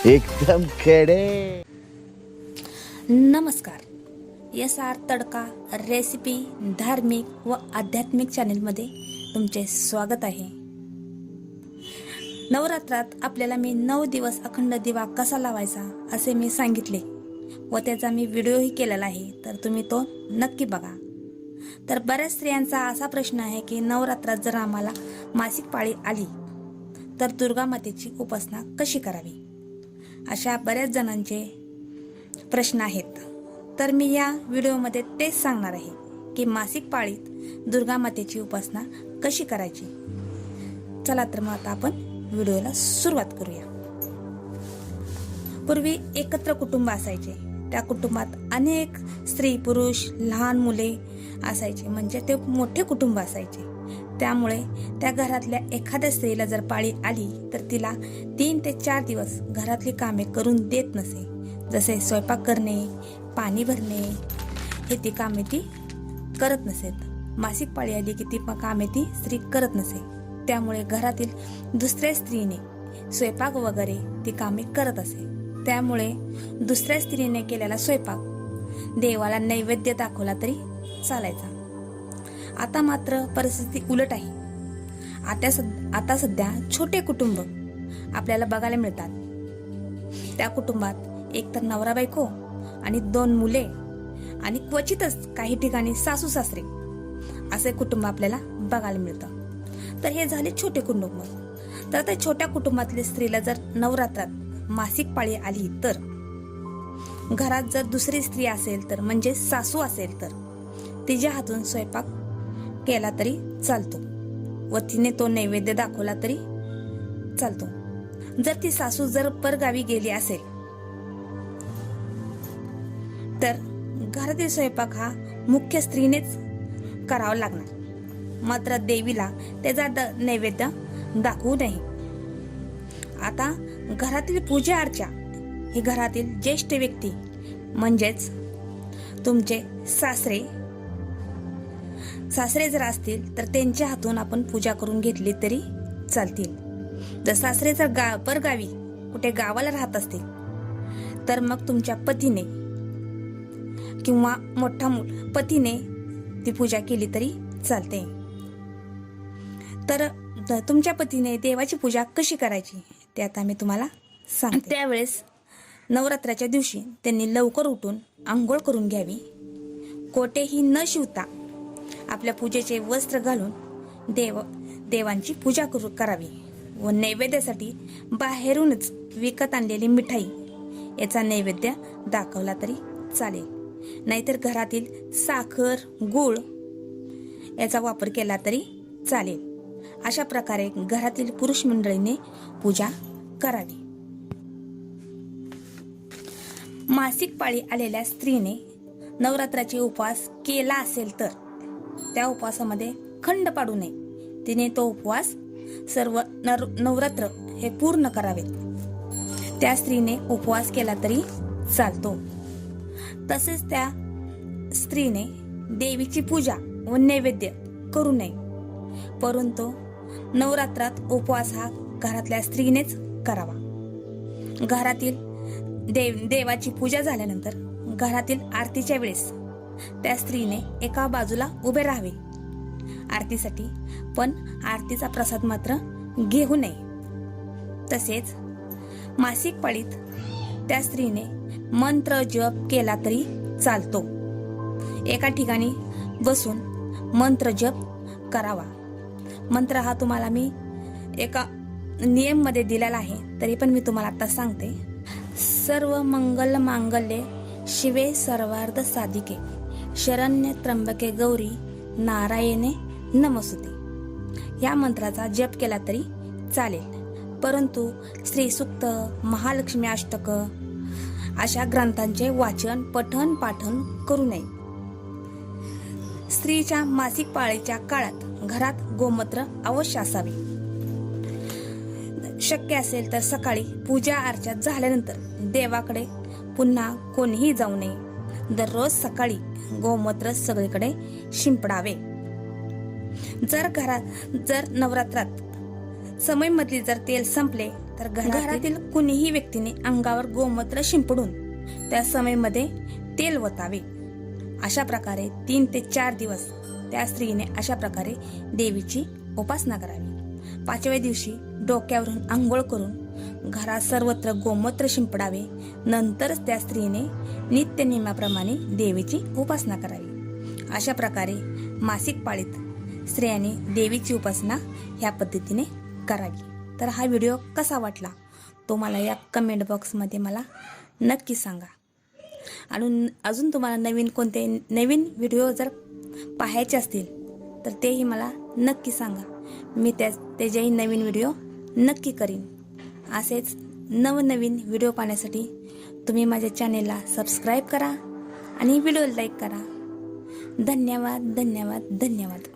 एकदम खेडे. नमस्कार. SR तडका रेसिपी धार्मिक व आध्यात्मिक चॅनेलमध्ये तुमचे स्वागत आहे. नवरात्रात आपल्याला मी 9 दिवस अखंड दिवा कसा लावायचा असे मी सांगितले व त्याचा मी व्हिडिओही केलेला आहे, तर तुम्ही तो नक्की बघा. तर बऱ्याच स्त्रियांचा असा प्रश्न आहे की नवरात्रात जर आम्हाला मासिक पाळी आली तर दुर्गा मातेची उपासना कशी करावी, अशा बऱ्याच जणांचे प्रश्न आहेत. तर मी या व्हिडिओमध्ये तेच सांगणार आहे की मासिक पाळीत दुर्गा मातेची उपासना कशी करायची. चला तर मग आता आपण व्हिडिओला सुरुवात करूया. पूर्वी एकत्र कुटुंब असायचे. त्या कुटुंबात अनेक स्त्री पुरुष लहान मुले असायचे, म्हणजे ते मोठे कुटुंब असायचे. त्यामुळे त्या घरातल्या एखाद्या स्त्रीला जर पाळी आली तर तिला 3 ते 4 दिवस घरातली कामे करून देत नसे. जसे स्वयंपाक करणे, पाणी भरणे, हे ती कामे ती करत नसेत. मासिक पाळी आली की ती कामे ती स्त्री करत नसे. त्यामुळे घरातील दुसऱ्या स्त्रीने स्वयंपाक वगैरे ती कामे करत असे. त्यामुळे दुसऱ्या स्त्रीने केलेला स्वयंपाक देवाला नैवेद्य दाखवला तरी चालायचा. आता मात्र परिस्थिती उलट आहे. आता सध्या छोटे कुटुंब आपल्याला बघायला मिळतात. त्या कुटुंबात एकतर नवरा बायको आणि 2 मुले आणि क्वचितच काही ठिकाणी सासू सासरे असे कुटुंब आपल्याला बघायला मिळतं. तर हे झाले छोटे कुटुंब. तर त्या छोट्या कुटुंबातल्या स्त्रीला जर नवरात्रात मासिक पाळी आली तर घरात जर दुसरी स्त्री असेल तर, म्हणजे सासू असेल तर, तिच्या हातून स्वयंपाक केला तरी चालतो व तिने तो नैवेद्य दाखवला तरी चालतो. जर ती सासू जर परगावी गेली असेल तर घरातील स्वयंपाक हा मुख्य स्त्रीनेच करावा लागणार. मात्र देवीला त्याचा नैवेद्य दाखवू नये. आता घरातील पूजा अर्चा ही घरातील ज्येष्ठ व्यक्ती म्हणजेच तुमचे सासरे जर असतील तर त्यांच्या हातून आपण पूजा करून घेतली तरी चालतील. जर सासरे जर परगावी कुठे गावाला राहत असतील तर मग तुमच्या पतीने किंवा मोठा पतीने ती पूजा केली तरी चालते. तर तुमच्या पतीने देवाची पूजा कशी करायची ते आता मी तुम्हाला सांगते. त्यावेळेस नवरात्राच्या दिवशी त्यांनी लवकर उठून आंघोळ करून घ्यावी. कोठेही न शिवता आपल्या पूजेचे वस्त्र घालून देवांची पूजा करावी व नैवेद्यासाठी बाहेरूनच विकत आणलेली मिठाई याचा नैवेद्य दाखवला तरी चालेल. नाहीतर घरातील साखर गूळ याचा वापर केला तरी चालेल. अशा प्रकारे घरातील पुरुष मंडळीने पूजा करावी. मासिक पाळी आलेल्या स्त्रीने नवरात्राचे उपवास केला असेल तर त्या उपवासामध्ये खंड पाडू नये. तिने तो उपवास सर्व नवरात्र हे पूर्ण करावेत. त्या स्त्रीने उपवास केला तरी चालतो. तसेच त्या स्त्रीने देवीची पूजा व नैवेद्य करू नये. परंतु नवरात्रात उपवास हा घरातल्या स्त्रीनेच करावा. घरातील देवाची पूजा झाल्यानंतर घरातील आरतीच्या वेळेस त्या स्त्रीने एका बाजूला उभे राहावे आरतीसाठी, पण आरतीचा प्रसाद मात्र घेऊ नये. तसेच मासिक पाळीत त्या स्त्रीने मंत्र जप केला तरी चालतो. एका ठिकाणी बसून मंत्र जप करावा. मंत्र हा तुम्हाला मी एका नियम मध्ये दिलेला आहे, तरी पण मी तुम्हाला आता सांगते. सर्व मंगल मांगल्ये शिवे सर्वार्थ साधिके शरण्य त्र्यंबके गौरी नारायणे नमस्तुते. या मंत्राचा जप केला तरी चालेल, परंतु श्री सूक्त, महालक्ष्मी अष्टक अशा ग्रंथांचे वाचन पठण पाठन करू नये. स्त्रीच्या मासिक पाळीच्या काळात घरात गोमूत्र अवश्य असावे. शक्य असेल तर सकाळी पूजा अर्चा झाल्यानंतर देवाकडे पुन्हा कोणीही जाऊ नये. दररोज सकाळी गोमूत्र सगळीकडे शिंपडावे. जर नवरात्रात समयमधली जर तेल संपले तर घरातील कुणीही व्यक्तीने अंगावर गोमूत्र शिंपडून त्या समयमध्ये तेल ओतावे. अशा प्रकारे 3 ते 4 दिवस त्या स्त्रीने अशा प्रकारे देवीची उपासना करावी. 5व्या दिवशी डोक्यावरून आंघोळ करून घरात सर्वत्र गोमूत्र शिंपडावे. नंतरच त्या स्त्रीने नित्य नियमाप्रमाणे देवीची उपासना करावी. अशा प्रकारे मासिक पाळीत स्त्रियांनी देवीची उपासना ह्या पद्धतीने करावी. तर हा व्हिडिओ कसा वाटला तो मला या कमेंट बॉक्समध्ये मला नक्की सांगा. आणि अजून तुम्हाला कोणते नवीन व्हिडिओ जर पाहायचे असतील तर तेही मला नक्की सांगा. मी त्याचेही नवीन व्हिडिओ नक्की करीन. असेच नवनवीन व्हिडिओ पाहण्यासाठी तुम्ही माझ्या चॅनेलला सबस्क्राईब करा आणि व्हिडिओ लाईक करा. धन्यवाद धन्यवाद धन्यवाद.